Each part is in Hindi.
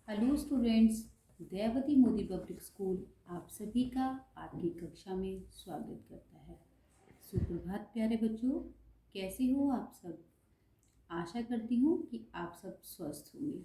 Hello students, Dayawati Modi public school आप सभी का आपकी कक्षा में स्वागत करता है। सुप्रभात प्यारे बच्चों, कैसे हो आप सब? आशा करती हूँ कि आप सब स्वस्थ होंगे।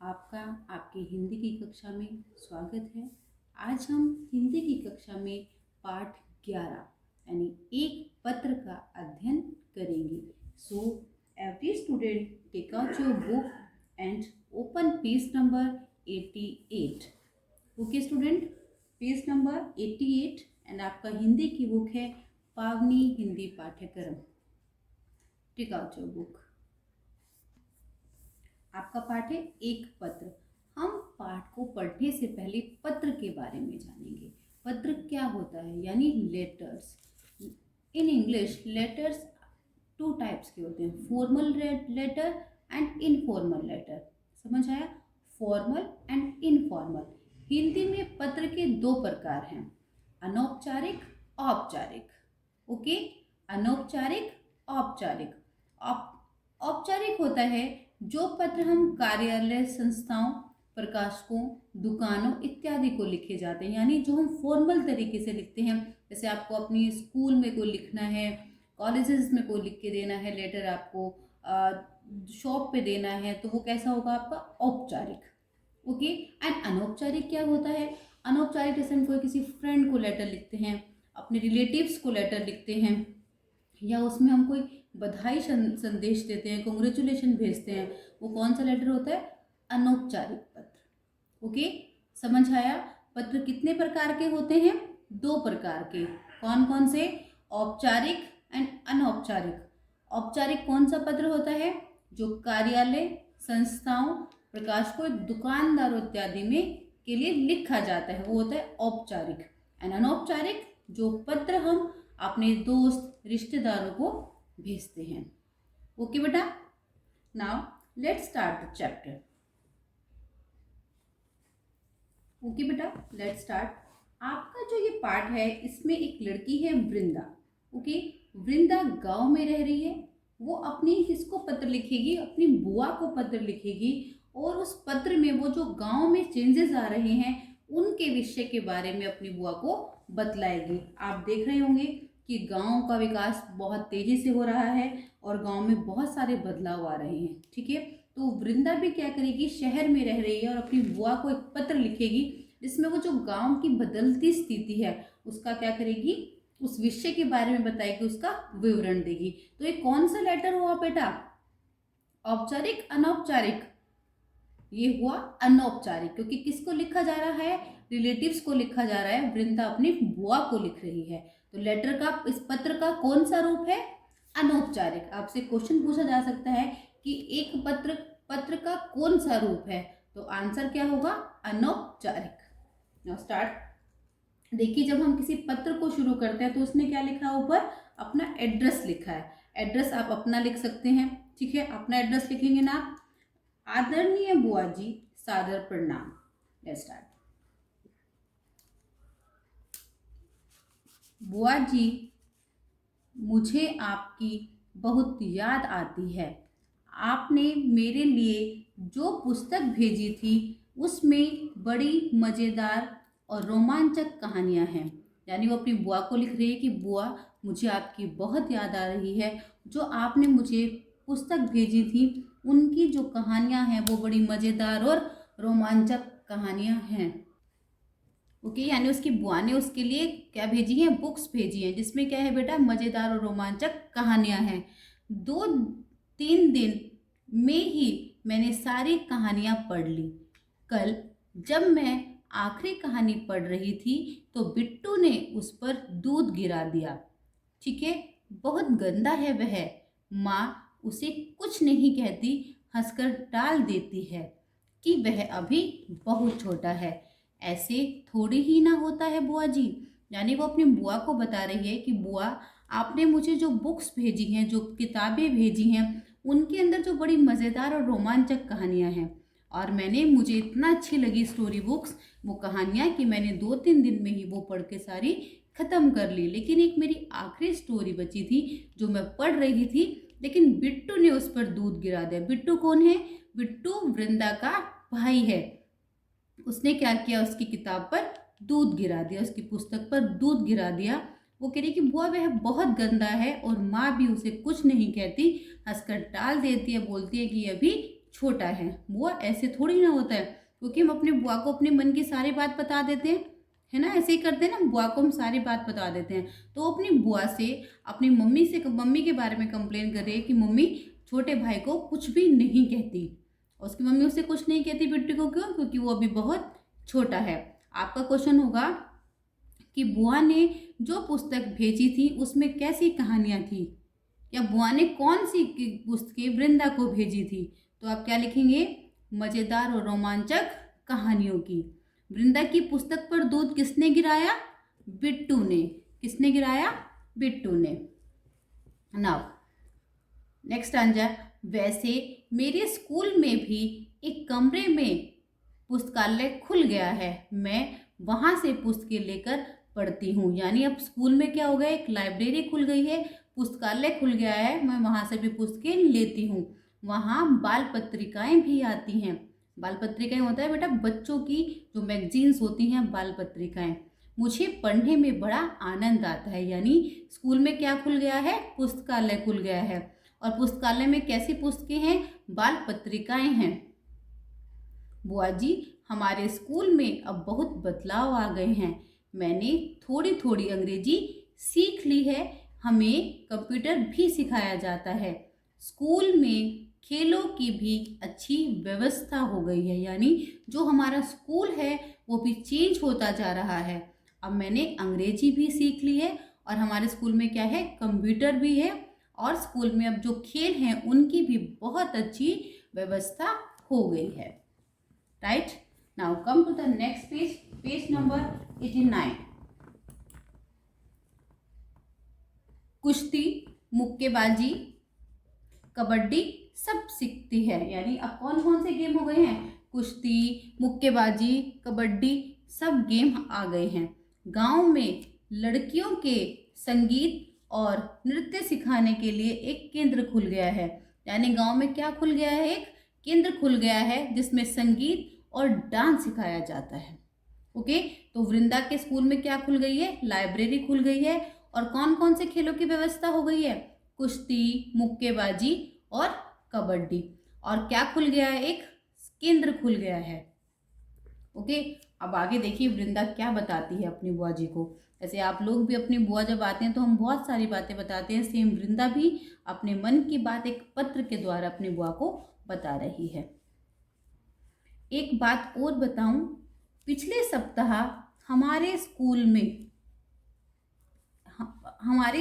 आपका आपके हिंदी की कक्षा में स्वागत है। आज हम हिंदी की कक्षा में पाठ 11 यानी एक पत्र का अध्ययन करेंगे। So every student take out your book and open page number 88। Okay student, page number 88 and आपका हिंदी की बुक है पावनी हिंदी पाठ्यक्रम। Take out your book. आपका पाठ है एक पत्र। हम पाठ को पढ़ने से पहले पत्र के बारे में जानेंगे। पत्र क्या होता है, यानी letters. In English letters two types के होते हैं, formal letter and informal letter. समझ आया? Formal and informal. हिंदी में पत्र के दो प्रकार हैं, अनौपचारिक, औपचारिक। ओके, अनौपचारिक, औपचारिक। औपचारिक होता है जो पत्र हम कार्यालय, संस्थाओं, प्रकाशकों, दुकानों इत्यादि को लिखे जाते हैं, यानी जो हम फॉर्मल तरीके से लिखते हैं। जैसे आपको अपनी स्कूल में कोई लिखना है, कॉलेजेस में कोई लिख के देना है लेटर, आपको शॉप पे देना है, तो वो कैसा होगा आपका? औपचारिक। ओके, एंड अनौपचारिक क्या होता है? अनौपचारिक जैसे हम कोई किसी फ्रेंड को लेटर लिखते हैं, अपने रिलेटिव्स को लेटर लिखते हैं, या उसमें हम कोई बधाई संदेश देते हैं, कॉन्ग्रेचुलेशन भेजते हैं, वो कौन सा लेटर होता है? अनौपचारिक पत्र। ओके, समझ आया? पत्र कितने प्रकार के होते हैं? दो प्रकार के। कौन कौन से? औपचारिक एंड अनौपचारिक। औपचारिक कौन सा पत्र होता है? जो कार्यालय, संस्थाओं, प्रकाशकों, दुकानदारों इत्यादि में के लिए लिखा जाता है, वो होता है औपचारिक। एंड अनौपचारिक जो पत्र हम अपने दोस्त, रिश्तेदारों को भेजते हैं। ओके बेटा, now let's start the chapter. Okay बेटा, लेट्स स्टार्ट। आपका जो ये पाठ है इसमें एक लड़की है वृंदा। ओके, वृंदा गांव में रह रही है। वो अपनी किसको पत्र लिखेगी? अपनी बुआ को पत्र लिखेगी, और उस पत्र में वो जो गांव में चेंजेस आ रहे हैं उनके विषय के बारे में अपनी बुआ को बतलाएगी। आप देख रहे होंगे कि गांव का विकास बहुत तेजी से हो रहा है और गांव में बहुत सारे बदलाव आ रहे हैं। ठीक है, तो वृंदा भी क्या करेगी? शहर में रह रही है और अपनी बुआ को एक पत्र लिखेगी जिसमें वो जो गांव की बदलती स्थिति है उसका क्या करेगी? उस विषय के बारे में बताएगी, उसका विवरण देगी। तो ये कौन सा लेटर हुआ बेटा? औपचारिक, अनौपचारिक? ये हुआ अनौपचारिक, क्योंकि किसको लिखा जा रहा है? रिलेटिव्स को लिखा जा रहा है। वृंदा अपनी बुआ को लिख रही है, तो लेटर का, इस पत्र का कौन सा रूप है? अनौपचारिक। आपसे क्वेश्चन पूछा जा सकता है कि एक पत्र पत्र का कौन सा रूप है, तो आंसर क्या होगा? अनौपचारिक। Now start. देखिए, जब हम किसी पत्र को शुरू करते हैं तो उसने क्या लिखा है? ऊपर अपना एड्रेस लिखा है। एड्रेस आप अपना लिख सकते हैं। ठीक है, अपना एड्रेस लिखेंगे ना आप। आदरणीय बुआ जी, सादर प्रणाम। Let's start. बुआ जी, मुझे आपकी बहुत याद आती है। आपने मेरे लिए जो पुस्तक भेजी थी उसमें बड़ी मज़ेदार और रोमांचक कहानियां हैं। यानी वो अपनी बुआ को लिख रही है कि बुआ, मुझे आपकी बहुत याद आ रही है। जो आपने मुझे पुस्तक भेजी थी उनकी जो कहानियां हैं वो बड़ी मज़ेदार और रोमांचक कहानियां हैं। ओके, यानी उसकी बुआ ने उसके लिए क्या भेजी है? बुक्स भेजी हैं जिसमें क्या है बेटा? मज़ेदार और रोमांचक कहानियां हैं। 2-3 दिन में ही मैंने सारी कहानियां पढ़ ली। कल जब मैं आखिरी कहानी पढ़ रही थी तो बिट्टू ने उस पर दूध गिरा दिया। ठीक है, बहुत गंदा है वह। माँ उसे कुछ नहीं कहती, हंसकर टाल देती है कि वह अभी बहुत छोटा है। ऐसे थोड़ी ही ना होता है बुआ जी। यानी वो अपनी बुआ को बता रही है कि बुआ, आपने मुझे जो बुक्स भेजी हैं, जो किताबें भेजी हैं, उनके अंदर जो बड़ी मज़ेदार और रोमांचक कहानियां हैं, और मुझे इतना अच्छी लगी स्टोरी बुक्स, वो कहानियां, कि मैंने 2-3 दिन में ही वो पढ़ के सारी ख़त्म कर ली। लेकिन एक मेरी आखिरी स्टोरी बची थी जो मैं पढ़ रही थी, लेकिन बिट्टू ने उस पर दूध गिरा दिया। बिट्टू कौन है? बिट्टू वृंदा का भाई है। उसने क्या किया? उसकी किताब पर दूध गिरा दिया, उसकी पुस्तक पर दूध गिरा दिया। वो कह रही कि बुआ वह बहुत गंदा है, और माँ भी उसे कुछ नहीं कहती, हंसकर टाल देती है, बोलती है कि अभी छोटा है। बुआ ऐसे थोड़ी ना होता है, क्योंकि हम अपने बुआ को अपने मन की सारी बात बता देते हैं, है ना, ऐसे ही करते हैं ना, बुआ को हम सारी बात बता देते हैं। तो अपनी बुआ से, अपनी मम्मी के बारे में कंप्लेन कर रही है कि मम्मी छोटे भाई को कुछ भी नहीं कहती। और उसकी मम्मी उसे कुछ नहीं कहती बिट्टू को, क्यों? क्योंकि वो अभी बहुत छोटा है। आपका क्वेश्चन होगा कि बुआ ने जो पुस्तक भेजी थी उसमें कैसी कहानियां थी, या बुआ ने कौन सी पुस्तकें वृंदा को भेजी थी? तो आप क्या लिखेंगे? मजेदार और रोमांचक कहानियों की। वृंदा की पुस्तक पर दूध किसने गिराया? बिट्टू ने। किसने गिराया? बिट्टू ने। नाउ नेक्स्ट आंसर, वैसे मेरे स्कूल में भी एक कमरे में पुस्तकालय खुल गया है, मैं वहां से पुस्तकें लेकर पढ़ती हूँ। यानी अब स्कूल में क्या हो गया? एक लाइब्रेरी खुल गई है, पुस्तकालय खुल गया है, मैं वहां से भी पुस्तकें लेती हूँ। वहाँ बाल पत्रिकाएं भी आती हैं। बाल पत्रिकाएं होता है बेटा बच्चों की जो मैगजीन्स होती हैं, बाल पत्रिकाएं। मुझे पढ़ने में बड़ा आनंद आता है। यानी स्कूल में क्या खुल गया है? पुस्तकालय खुल गया है। और पुस्तकालय में कैसी पुस्तकें हैं? बाल पत्रिकाएं हैं। बुआ जी, हमारे स्कूल में अब बहुत बदलाव आ गए हैं, मैंने थोड़ी थोड़ी अंग्रेजी सीख ली है, हमें कंप्यूटर भी सिखाया जाता है, स्कूल में खेलों की भी अच्छी व्यवस्था हो गई है। यानी जो हमारा स्कूल है वो भी चेंज होता जा रहा है। अब मैंने अंग्रेजी भी सीख ली है, और हमारे स्कूल में क्या है? कंप्यूटर भी है, और स्कूल में अब जो खेल हैं उनकी भी बहुत अच्छी व्यवस्था हो गई है। Right, now come to the next page, page number 89। कुश्ती, मुक्केबाजी, कबड्डी सब सीखती है। यानी अब कौन कौन से गेम हो गए हैं? कुश्ती, मुक्केबाजी, कबड्डी सब गेम आ गए हैं। गांव में लड़कियों के संगीत और नृत्य सिखाने के लिए एक केंद्र खुल गया है। यानी गांव में क्या खुल गया है? एक केंद्र खुल गया है जिसमें संगीत और डांस सिखाया जाता है। ओके, तो वृंदा के स्कूल में क्या खुल गई है? लाइब्रेरी खुल गई है। और कौन कौन से खेलों की व्यवस्था हो गई है? कुश्ती, मुक्केबाजी और कबड्डी। और क्या खुल गया है? एक केंद्र खुल गया है। ओके, अब आगे देखिए वृंदा क्या बताती है अपनी बुआ जी को। जैसे आप लोग भी अपनी बुआ जब आते हैं तो हम बहुत सारी बातें बताते हैं, सेम वृंदा भी अपने मन की बात एक पत्र के द्वारा अपनी बुआ को बता रही है। एक बात और बताऊं, पिछले सप्ताह हमारे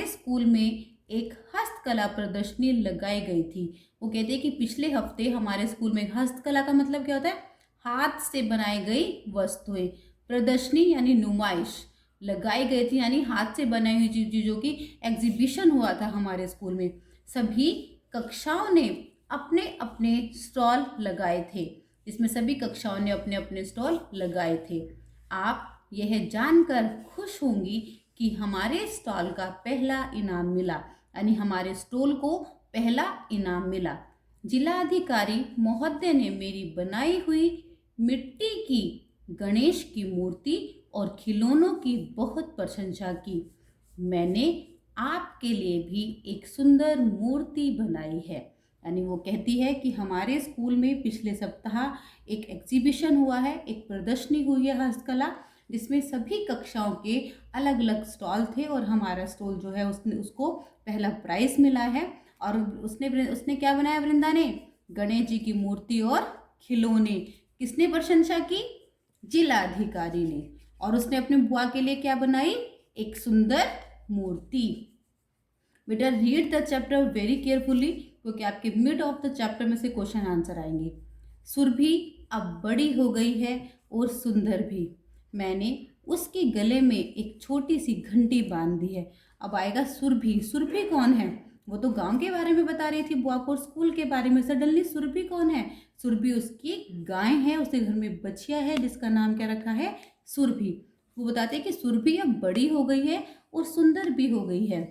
स्कूल में एक हस्तकला प्रदर्शनी लगाई गई थी। वो कहते हैं कि पिछले हफ्ते हमारे स्कूल में, हस्तकला का मतलब क्या होता है? हाथ से बनाई गई वस्तुएं। प्रदर्शनी यानी नुमाइश लगाई गई थी, यानी हाथ से बनाई हुई चीज़ों की एग्जीबिशन हुआ था हमारे स्कूल में। सभी कक्षाओं ने अपने अपने स्टॉल लगाए थे, इसमें सभी कक्षाओं ने अपने अपने स्टॉल लगाए थे। आप यह जानकर खुश होंगी कि हमारे स्टॉल का पहला इनाम मिला, यानी हमारे स्टॉल को पहला इनाम मिला। जिलाधिकारी महोदय ने मेरी बनाई हुई मिट्टी की गणेश की मूर्ति और खिलौनों की बहुत प्रशंसा की। मैंने आपके लिए भी एक सुंदर मूर्ति बनाई है। यानी वो कहती है कि हमारे स्कूल में पिछले सप्ताह एक एग्जीबिशन हुआ है, एक प्रदर्शनी हुई है हस्तकला, जिसमें सभी कक्षाओं के अलग अलग स्टॉल थे, और हमारा स्टॉल जो है उसको पहला प्राइज मिला है। और उसने क्या बनाया वृंदा ने? गणेश जी की मूर्ति और खिलौने। किसने प्रशंसा की? जिलाधिकारी ने। और उसने अपनी बुआ के लिए क्या बनाई? एक सुंदर मूर्ति। बेटा read the chapter very carefully, क्योंकि आपके मिड ऑफ द चैप्टर में से क्वेश्चन आंसर आएंगे। सुरभि अब बड़ी हो गई है और सुंदर भी। मैंने उसके गले में एक छोटी सी घंटी बांध दी है। अब आएगा सुरभि। सुरभि कौन है? वो तो गांव के बारे में बता रही थी बुआ को, स्कूल के बारे में। सडनली सुरभि कौन है? सुरभि उसकी गाय है, उसके घर में बछिया है जिसका नाम क्या रखा है? सुरभि। वो बताते हैं कि सुरभि अब बड़ी हो गई है और सुंदर भी हो गई है।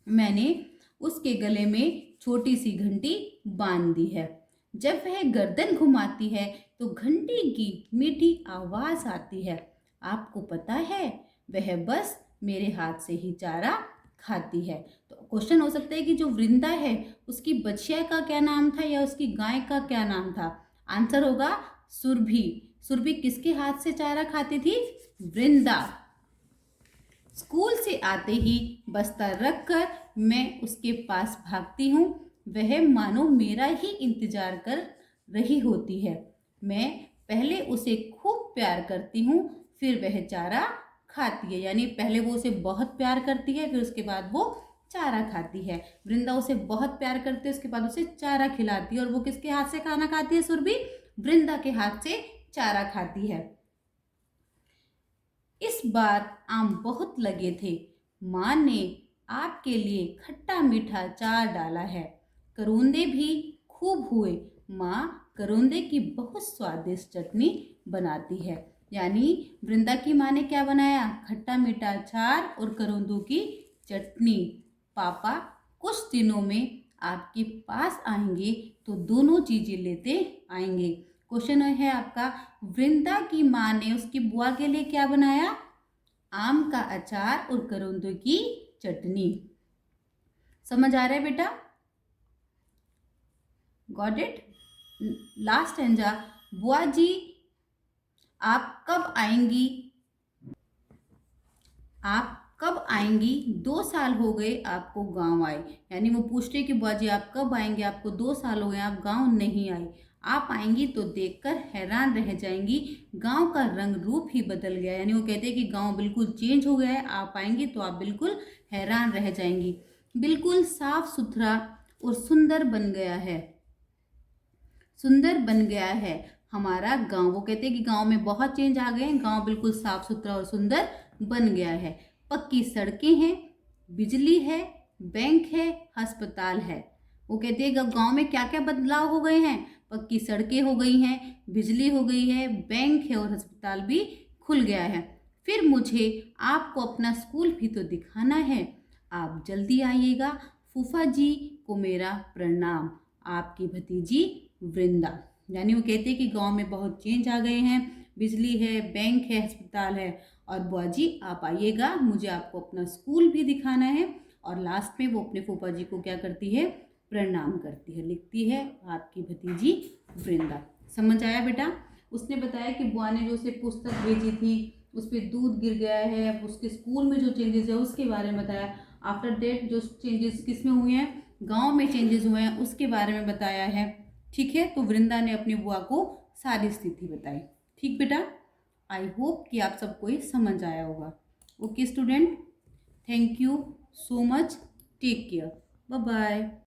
मैंने उसके गले में छोटी सी घंटी बांध दी है। जब वह गर्दन घुमाती है तो घंटी की मीठी आवाज आती है। आपको पता है, वह बस मेरे हाथ से ही चारा खाती है। तो क्वेश्चन हो सकता है कि जो वृंदा है उसकी बछिया का क्या नाम था या उसकी गाय का क्या नाम था। आंसर होगा सुरभि। सुरभि किसके हाथ से चारा खाती थी? वृंदा। स्कूल से आते ही बस्ता रखकर मैं उसके पास भागती हूँ। वह मानो मेरा ही इंतजार कर रही होती है। मैं पहले उसे खूब प्यार करती हूँ, फिर वह चारा खाती है। यानी पहले वो उसे बहुत प्यार करती है, फिर उसके बाद वो चारा खाती है। वृंदा उसे बहुत प्यार करती है, उसके बाद उसे चारा खिलाती है। और वो किसके हाथ से खाना खाती है? सुरभि वृंदा के हाथ से चारा खाती है। इस बार आम बहुत लगे थे। माँ ने आपके लिए खट्टा मीठा चार डाला है। करोंदे भी खूब हुए। माँ करोंदे की बहुत स्वादिष्ट चटनी बनाती है। यानी वृंदा की माँ ने क्या बनाया? खट्टा मीठा अचार और करोंदों की चटनी। पापा कुछ दिनों में आपके पास आएंगे तो दोनों चीजें लेते आएंगे। क्वेश्चन है आपका, वृंदा की माँ ने उसकी बुआ के लिए क्या बनाया? आम का अचार और करोंदों की चटनी। समझ आ रहा है बेटा? Got it? Last stanza. बुआ जी आप कब आएंगी? आप कब आएंगी? 2 साल हो गए आपको गांव आए। यानी वो पूछते कि बुआ जी आप कब आएंगे, आपको 2 साल हो गए, आप गांव नहीं आए। आप आएंगी तो देखकर हैरान रह जाएंगी, गांव का रंग रूप ही बदल गया। यानी वो कहते हैं कि गांव बिल्कुल चेंज हो गया है। आप आएंगी तो आप बिल्कुल हैरान रह जाएंगी। बिल्कुल साफ सुथरा और सुंदर बन गया है। सुंदर बन गया है हमारा गांव। वो कहते हैं कि गांव में बहुत चेंज आ गए हैं, गांव बिल्कुल साफ सुथरा और सुंदर बन गया है। पक्की सड़कें हैं, बिजली है, बैंक है, अस्पताल है। वो कहते हैं गांव में क्या क्या बदलाव हो गए हैं? पक्की सड़कें हो गई हैं, बिजली हो गई है, बैंक है और अस्पताल भी खुल गया है। फिर मुझे आपको अपना स्कूल भी तो दिखाना है। आप जल्दी आइएगा। फूफा जी को मेरा प्रणाम। आपकी भतीजी वृंदा। यानी वो कहते हैं कि गांव में बहुत चेंज आ गए हैं, बिजली है, बैंक है, अस्पताल है। और बुआ जी आप आइएगा, मुझे आपको अपना स्कूल भी दिखाना है। और लास्ट में वो अपने फूफा जी को क्या करती है? प्रणाम करती है। लिखती है आपकी भतीजी वृंदा। समझ आया बेटा? उसने बताया कि बुआ ने जो उसे पुस्तक भेजी थी उस पर दूध गिर गया है, उसके स्कूल में जो चेंजेस है उसके बारे में बताया। आफ्टर डेट जो चेंजेस किस में हुए हैं? गांव में चेंजेस हुए हैं, उसके बारे में बताया है। ठीक है, तो वृंदा ने अपनी बुआ को सारी स्थिति बताई। ठीक बेटा, आई होप कि आप सबको ये समझ आया होगा। Okay student, thank you so much, take care, bye bye.